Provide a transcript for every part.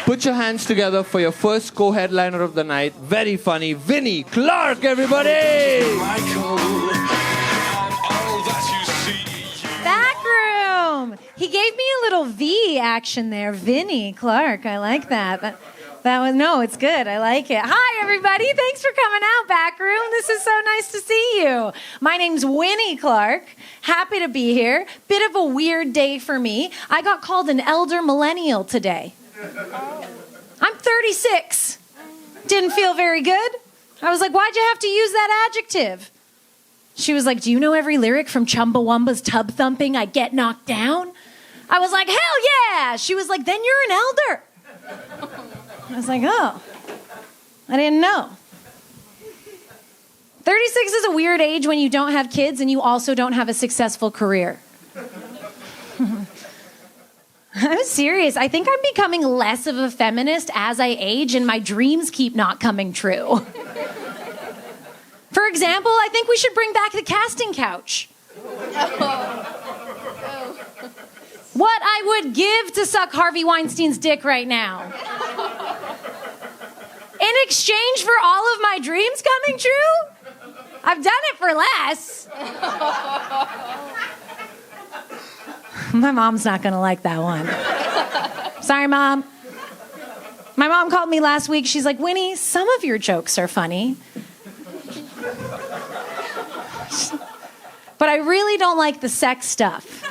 Put your hands together for your first co-headliner of the night. Very funny, Winny Clark, everybody! Backroom! He gave me a little V action there. Winny Clark, I like that. It's good. I like it. Hi, everybody. Thanks for coming out, Backroom. This is so nice to see you. My name's Winny Clark. Happy to be here. Bit of a weird day for me. I got called an elder millennial today. I'm 36. Didn't feel very good. I was like, why'd you have to use that adjective? She was like, do you know every lyric from Chumbawamba's Tub Thumping, I Get Knocked Down? I was like, hell yeah! She was like, then you're an elder. I was like, oh, I didn't know. 36 is a weird age when you don't have kids and you also don't have a successful career. I'm serious. I think I'm becoming less of a feminist as I age and my dreams keep not coming true. For example, I think we should bring back the casting couch. What I would give to suck Harvey Weinstein's dick right now. In exchange for all of my dreams coming true, I've done it for less. My mom's not going to like that one. Sorry, Mom. My mom called me last week. She's like, Winnie, some of your jokes are funny. But I really don't like the sex stuff.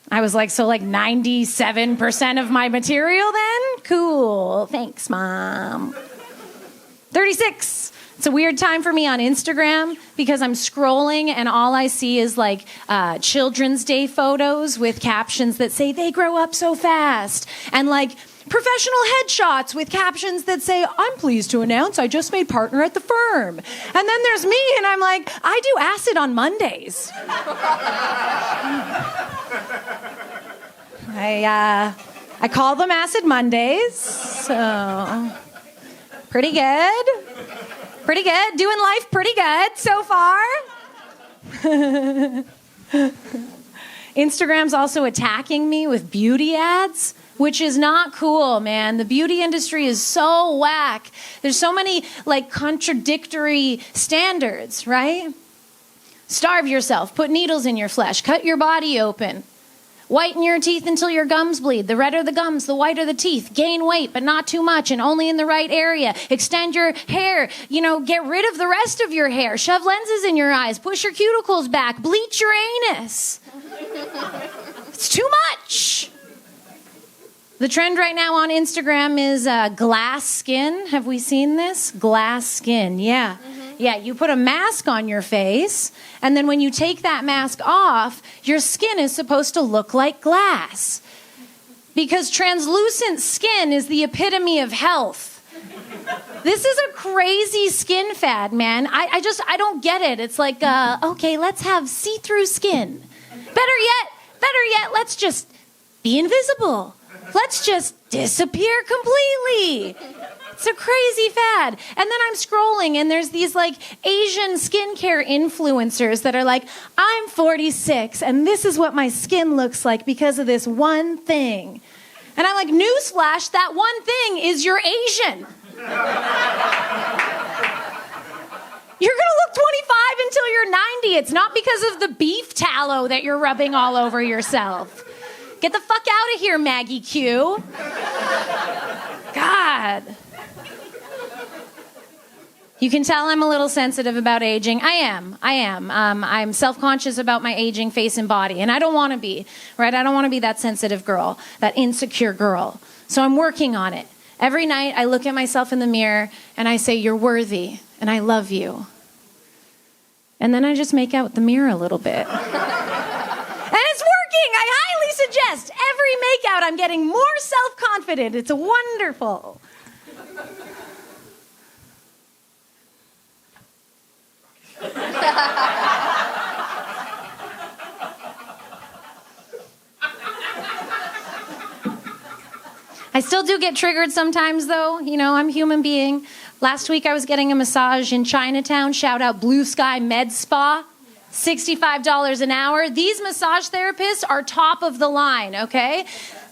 I was like, so like 97% of my material then? Cool. Thanks, Mom. 36. It's a weird time for me on Instagram because I'm scrolling and all I see is like Children's Day photos with captions that say, they grow up so fast. And like professional headshots with captions that say, I'm pleased to announce I just made partner at the firm. And then there's me and I'm like, I do acid on Mondays. I call them Acid Mondays, so pretty good. Pretty good. Doing life pretty good so far. Instagram's also attacking me with beauty ads, which is not cool, man. The beauty industry is so whack. There's so many, like, contradictory standards, right? Starve yourself, put needles in your flesh, cut your body open. Whiten your teeth until your gums bleed. The redder the gums, the whiter the teeth. Gain weight, but not too much and only in the right area. Extend your hair. Get rid of the rest of your hair. Shove lenses in your eyes. Push your cuticles back. Bleach your anus. It's too much. The trend right now on Instagram is glass skin. Have we seen this? Glass skin, yeah. Yeah, you put a mask on your face, and then when you take that mask off, your skin is supposed to look like glass. Because translucent skin is the epitome of health. This is a crazy skin fad, man. I don't get it. It's like, okay, let's have see-through skin. Better yet, let's just be invisible. Let's just disappear completely. It's a crazy fad. And then I'm scrolling and there's these like Asian skincare influencers that are like, I'm 46 and this is what my skin looks like because of this one thing. And I'm like, newsflash, that one thing is you're Asian. You're going to look 25 until you're 90. It's not because of the beef tallow that you're rubbing all over yourself. Get the fuck out of here, Maggie Q. God. You can tell I'm a little sensitive about aging. I am. I'm self-conscious about my aging face and body, and I don't want to be, right? I don't want to be that sensitive girl, that insecure girl. So I'm working on it. Every night I look at myself in the mirror and I say, you're worthy, and I love you. And then I just make out with the mirror a little bit. And it's working! I highly suggest every makeout I'm getting more self-confident. It's wonderful. I still do get triggered sometimes, though. I'm a human being. Last week, I was getting a massage in Chinatown. Shout out Blue Sky Med Spa. $65 an hour. These massage therapists are top of the line, okay?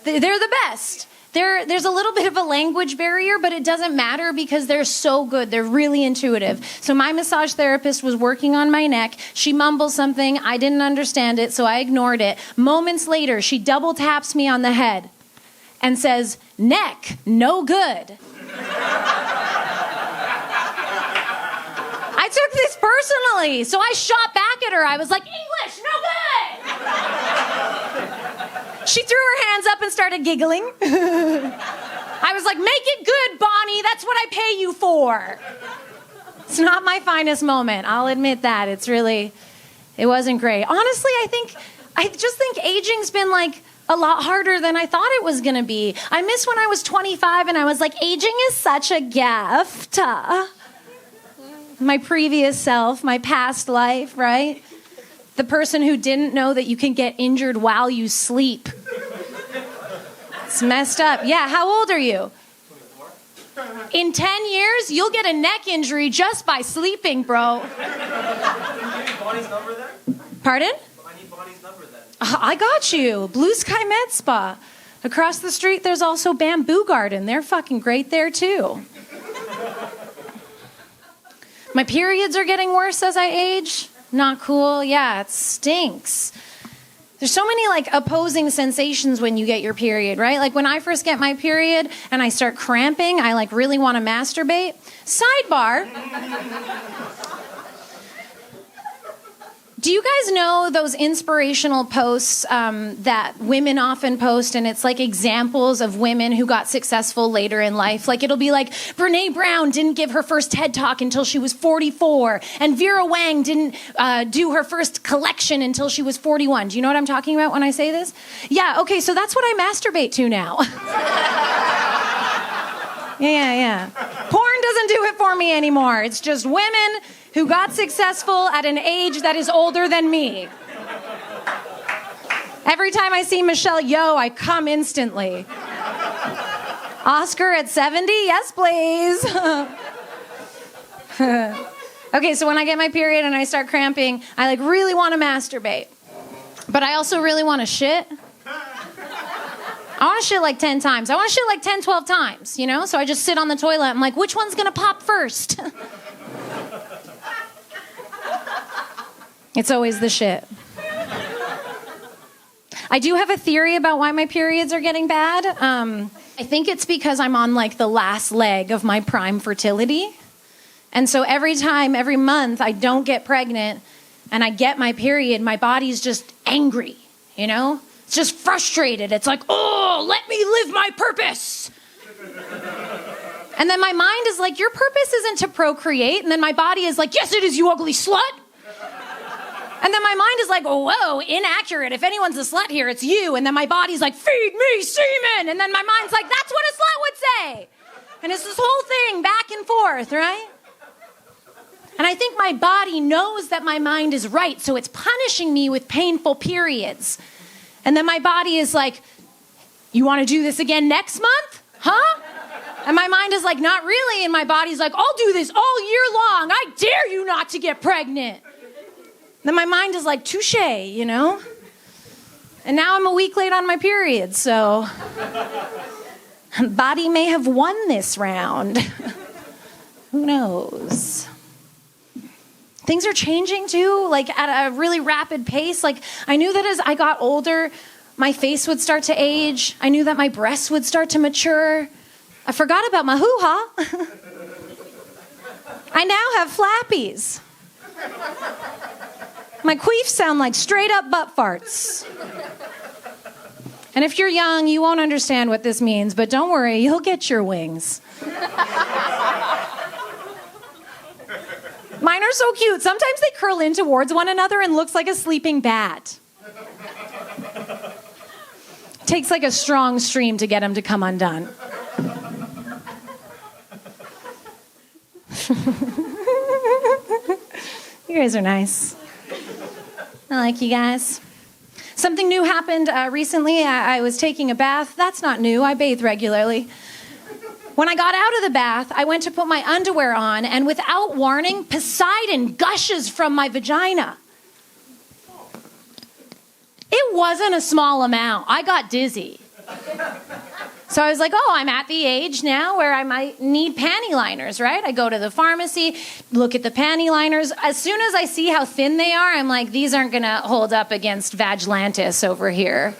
They're the best. There's a little bit of a language barrier, but it doesn't matter because they're so good. They're really intuitive. So my massage therapist was working on my neck. She mumbles something. I didn't understand it, so I ignored it. Moments later, she double taps me on the head and says, "Neck, no good." I took this personally, so I shot back at her. I was like, "English, no good." She threw her hands up and started giggling. I was like, "Make it good, Bonnie. That's what I pay you for." It's not my finest moment. I'll admit that. It wasn't great. Honestly, I just think aging's been like a lot harder than I thought it was going to be. I miss when I was 25 and I was like, aging is such a gift. My previous self, my past life, right? The person who didn't know that you can get injured while you sleep. It's messed up. Yeah, how old are you? 24. In 10 years, you'll get a neck injury just by sleeping, bro. You need Bonnie's number then? Pardon? I need Bonnie's number then. I got you. Blue Sky Med Spa. Across the street, there's also Bamboo Garden. They're fucking great there, too. My periods are getting worse as I age. Not cool. Yeah, it stinks. There's so many like opposing sensations when you get your period, right? Like when I first get my period and I start cramping, I like really want to masturbate. Sidebar. Do you guys know those inspirational posts that women often post, and it's like examples of women who got successful later in life? Like it'll be like, Brene Brown didn't give her first TED Talk until she was 44, and Vera Wang didn't do her first collection until she was 41. Do you know what I'm talking about when I say this? Yeah, okay, so that's what I masturbate to now. Yeah. Porn doesn't do it for me anymore. It's just women who got successful at an age that is older than me. Every time I see Michelle Yeoh, I come instantly. Oscar at 70? Yes, please. Okay, so when I get my period and I start cramping, I like really want to masturbate. But I also really want to shit. I want to shit like 10 times. I want to shit like 10, 12 times, you know? So I just sit on the toilet. I'm like, which one's going to pop first? It's always the shit. I do have a theory about why my periods are getting bad. I think it's because I'm on like the last leg of my prime fertility. And so every month I don't get pregnant and I get my period, my body's just angry, you know? It's just frustrated. It's like, oh, let me live my purpose. And then my mind is like, your purpose isn't to procreate. And then my body is like, yes, it is, you ugly slut. And then my mind is like, oh, whoa, inaccurate. If anyone's a slut here, it's you. And then my body's like, feed me semen. And then my mind's like, that's what a slut would say. And it's this whole thing back and forth, right? And I think my body knows that my mind is right, so it's punishing me with painful periods. And then my body is like, you want to do this again next month? Huh? And my mind is like, not really. And my body's like, I'll do this all year long. I dare you not to get pregnant. Then my mind is like, touche, you know? And now I'm a week late on my period, so body may have won this round. Who knows? Things are changing too, like at a really rapid pace. Like I knew that as I got older, my face would start to age. I knew that my breasts would start to mature. I forgot about my hoo-ha. I now have flappies. My queefs sound like straight up butt farts. And if you're young, you won't understand what this means, but don't worry, you'll get your wings. Mine are so cute. Sometimes they curl in towards one another and looks like a sleeping bat. Takes like a strong stream to get them to come undone. You guys are nice. I like you guys. Something new happened recently. I was taking a bath. That's not new. I bathe regularly. When I got out of the bath, I went to put my underwear on, and without warning, Poseidon gushes from my vagina. It wasn't a small amount. I got dizzy. So I was like, oh, I'm at the age now where I might need panty liners, right? I go to the pharmacy, look at the panty liners. As soon as I see how thin they are, I'm like, these aren't going to hold up against Vagilantis over here.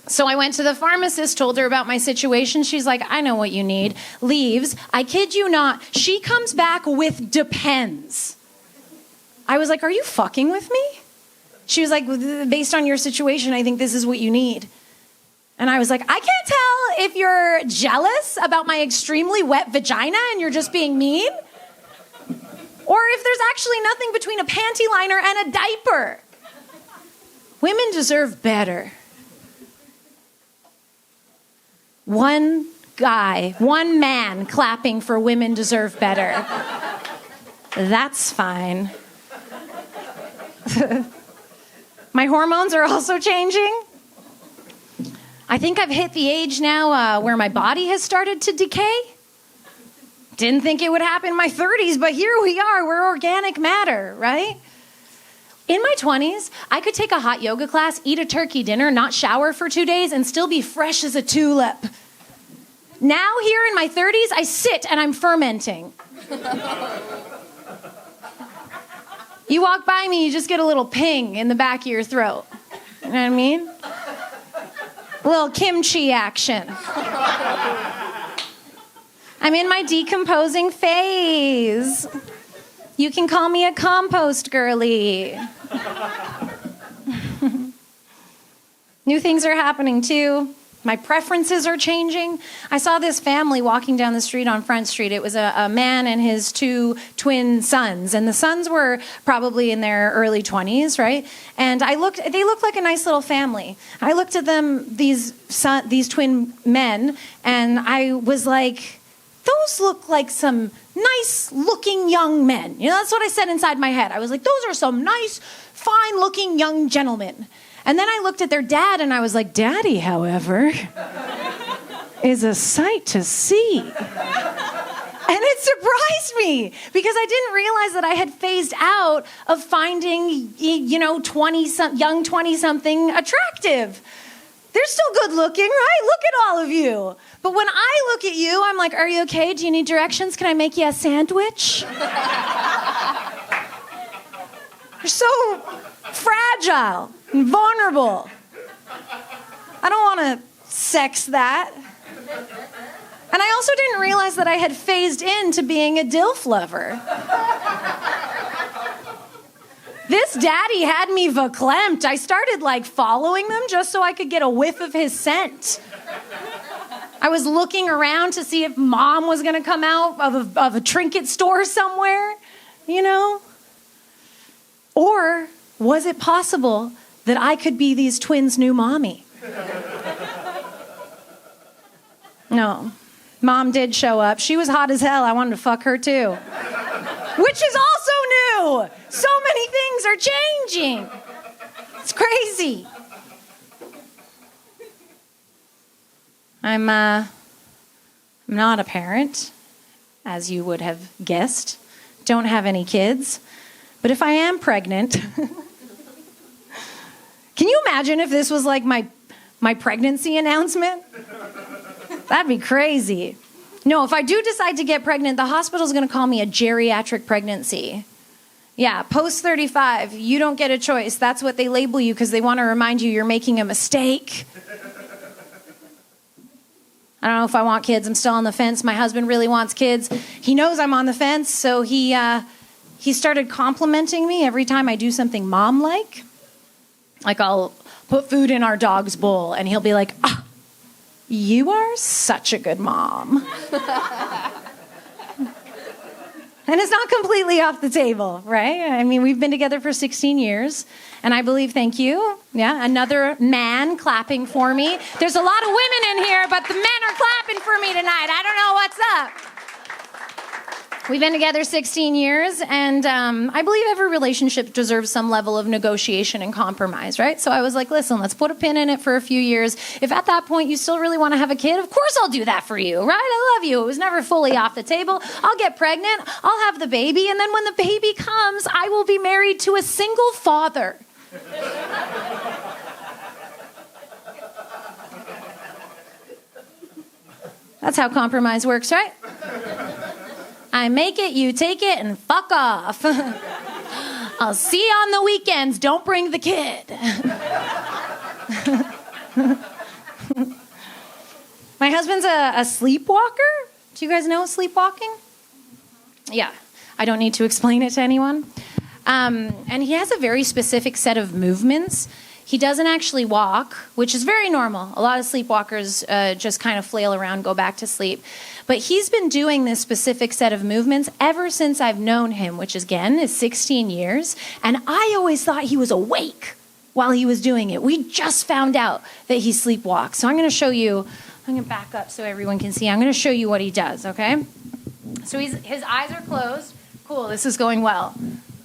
So I went to the pharmacist, told her about my situation. She's like, I know what you need. Leaves. I kid you not. She comes back with Depends. I was like, are you fucking with me? She was like, based on your situation, I think this is what you need. And I was like, I can't tell if you're jealous about my extremely wet vagina and you're just being mean, or if there's actually nothing between a panty liner and a diaper. Women deserve better. One man clapping for women deserve better. That's fine. My hormones are also changing. I think I've hit the age now where my body has started to decay. Didn't think it would happen in my 30s, but here we are. We're organic matter, right? In my 20s, I could take a hot yoga class, eat a turkey dinner, not shower for 2 days, and still be fresh as a tulip. Now, here in my 30s, I sit and I'm fermenting. You walk by me, you just get a little ping in the back of your throat. You know what I mean? A little kimchi action. I'm in my decomposing phase. You can call me a compost girly. New things are happening too. My preferences are changing. I saw this family walking down the street on Front Street. It was a man and his two twin sons. And the sons were probably in their early 20s, right? And they looked like a nice little family. I looked at them, these twin men, and I was like, those look like some nice looking young men. You know, that's what I said inside my head. I was like, those are some nice, fine looking young gentlemen. And then I looked at their dad and I was like, Daddy, however, is a sight to see. And it surprised me because I didn't realize that I had phased out of finding, young 20-something attractive. They're still good looking, right? Look at all of you. But when I look at you, I'm like, are you okay? Do you need directions? Can I make you a sandwich? You're so fragile and vulnerable. I don't want to sex that. And I also didn't realize that I had phased into being a DILF lover. This daddy had me verklempt. I started following them just so I could get a whiff of his scent. I was looking around to see if mom was going to come out of a trinket store somewhere, Or was it possible that I could be these twins' new mommy? No. Mom did show up. She was hot as hell. I wanted to fuck her too. Which is also new. So many things are changing. It's crazy. I'm not a parent, as you would have guessed. Don't have any kids. But if I am pregnant, can you imagine if this was like my pregnancy announcement? That'd be crazy. No, if I do decide to get pregnant, the hospital's going to call me a geriatric pregnancy. Yeah, post 35, you don't get a choice. That's what they label you because they want to remind you you're making a mistake. I don't know if I want kids. I'm still on the fence. My husband really wants kids. He knows I'm on the fence, so he started complimenting me every time I do something mom-like. Like I'll put food in our dog's bowl, and he'll be like, you are such a good mom. And it's not completely off the table, right? I mean, we've been together for 16 years, and I believe, thank you. Yeah, another man clapping for me. There's a lot of women in here, but the men are clapping for me tonight. I don't know what's up. We've been together 16 years, and I believe every relationship deserves some level of negotiation and compromise, right? So I was like, listen, let's put a pin in it for a few years. If at that point you still really want to have a kid, of course I'll do that for you, right? I love you. It was never fully off the table. I'll get pregnant. I'll have the baby, and then when the baby comes, I will be married to a single father. That's how compromise works, right? I make it, you take it, and fuck off. I'll see you on the weekends. Don't bring the kid. My husband's a sleepwalker. Do you guys know sleepwalking? Yeah, I don't need to explain it to anyone. And he has a very specific set of movements. He doesn't actually walk, which is very normal. A lot of sleepwalkers just kind of flail around, go back to sleep. But he's been doing this specific set of movements ever since I've known him, which again is 16 years. And I always thought he was awake while he was doing it. We just found out that he sleepwalks. So I'm going to show you. I'm going to back up so everyone can see. I'm going to show you what he does, okay? So his eyes are closed. Cool, this is going well.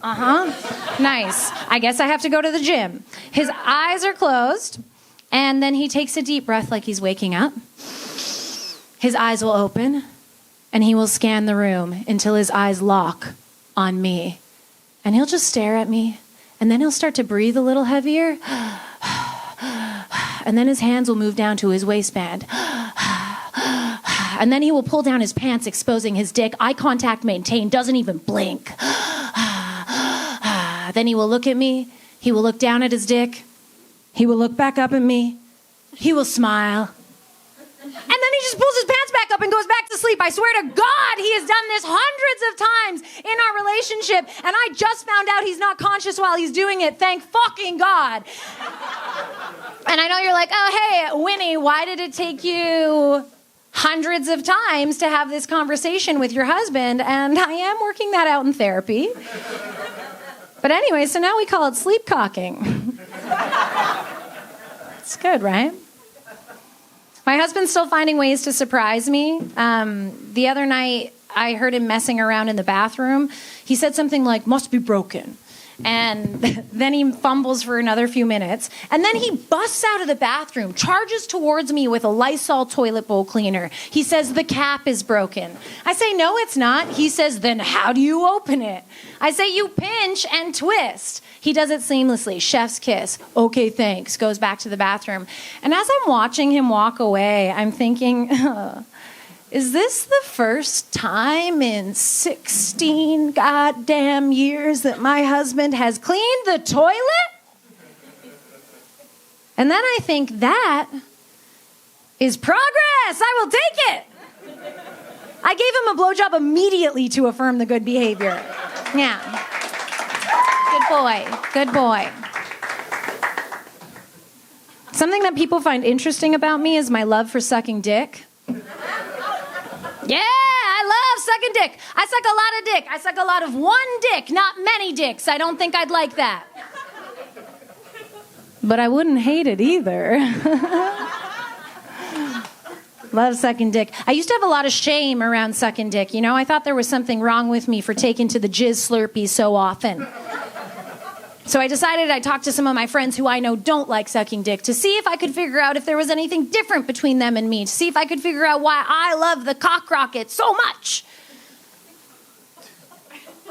Nice. I guess I have to go to the gym. His eyes are closed, and then he takes a deep breath like he's waking up. His eyes will open, and he will scan the room until his eyes lock on me. And he'll just stare at me, and then he'll start to breathe a little heavier. And then his hands will move down to his waistband. And then he will pull down his pants, exposing his dick. Eye contact maintained, doesn't even blink. Then he will look at me. He will look down at his dick. He will look back up at me. He will smile. And then he just pulls his pants back up and goes back to sleep. I swear to God, he has done this hundreds of times in our relationship. And I just found out he's not conscious while he's doing it. Thank fucking God. And I know you're like, oh, hey, Winny, why did it take you hundreds of times to have this conversation with your husband? And I am working that out in therapy. But anyway, so now we call it sleep cocking. It's good, right? My husband's still finding ways to surprise me. The other night, I heard him messing around in the bathroom. He said something like, must be broken. And then he fumbles for another few minutes. And then he busts out of the bathroom, charges towards me with a Lysol toilet bowl cleaner. He says, the cap is broken. I say, no, it's not. He says, then how do you open it? I say, you pinch and twist. He does it seamlessly. Chef's kiss. Okay, thanks. Goes back to the bathroom. And as I'm watching him walk away, I'm thinking, is this the first time in 16 goddamn years that my husband has cleaned the toilet? And then I think that is progress. I will take it. I gave him a blowjob immediately to affirm the good behavior. Yeah. Good boy. Good boy. Something that people find interesting about me is my love for sucking dick. Yeah, I love sucking dick. I suck a lot of dick. I suck a lot of one dick, not many dicks. I don't think I'd like that. But I wouldn't hate it either. Love sucking dick. I used to have a lot of shame around sucking dick. You know, I thought there was something wrong with me for taking to the jizz slurpee so often. So I decided I'd talk to some of my friends who I know don't like sucking dick to see if I could figure out if there was anything different between them and me, to see if I could figure out why I love the cock rocket so much.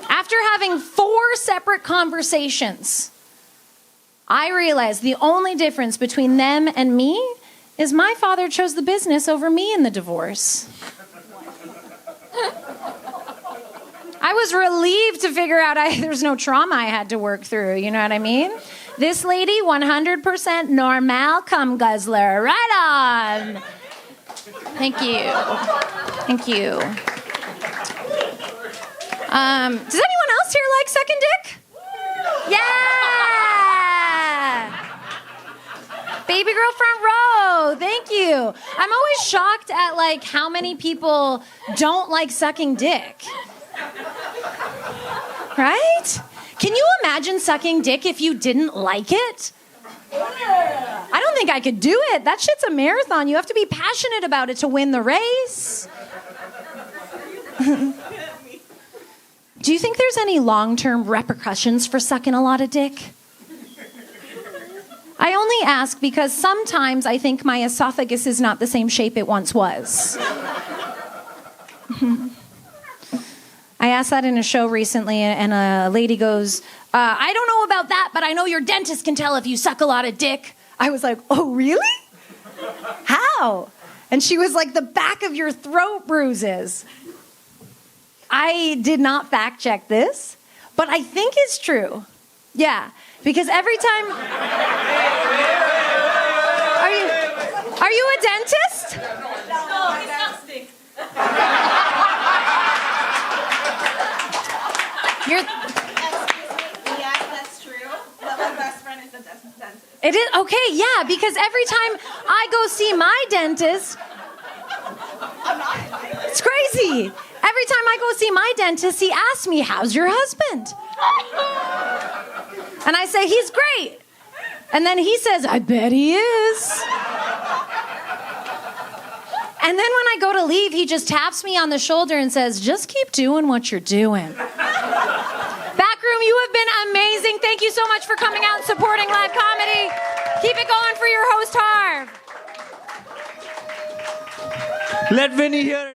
After having 4 separate conversations, I realized the only difference between them and me is my father chose the business over me in the divorce. I was relieved to figure out there's no trauma I had to work through, you know what I mean? This lady, 100% normal cum guzzler. Right on. Thank you. Thank you. Does anyone else here like sucking dick? Yeah! Baby girl front row. Thank you. I'm always shocked at how many people don't like sucking dick. Right? Can you imagine sucking dick if you didn't like it? I don't think I could do it. That shit's a marathon. You have to be passionate about it to win the race. Do you think there's any long-term repercussions for sucking a lot of dick? I only ask because sometimes I think my esophagus is not the same shape it once was. I asked that in a show recently, and a lady goes, I don't know about that, but I know your dentist can tell if you suck a lot of dick. I was like, oh, really? How? And she was like, the back of your throat bruises. I did not fact check this, but I think it's true. Yeah, because every time... Are you a dentist? No, he's not sick. You're... Yes, that's true. But my best friend is a dentist. It is okay, yeah, because every time I go see my dentist, it's crazy. Every time I go see my dentist, he asks me, "How's your husband?" And I say, "He's great." And then he says, "I bet he is." And then when I go to leave, he just taps me on the shoulder and says, "Just keep doing what you're doing." Backroom, you have been amazing. Thank you so much for coming out and supporting live comedy. Keep it going for your host, Harv. Let Winny hear it.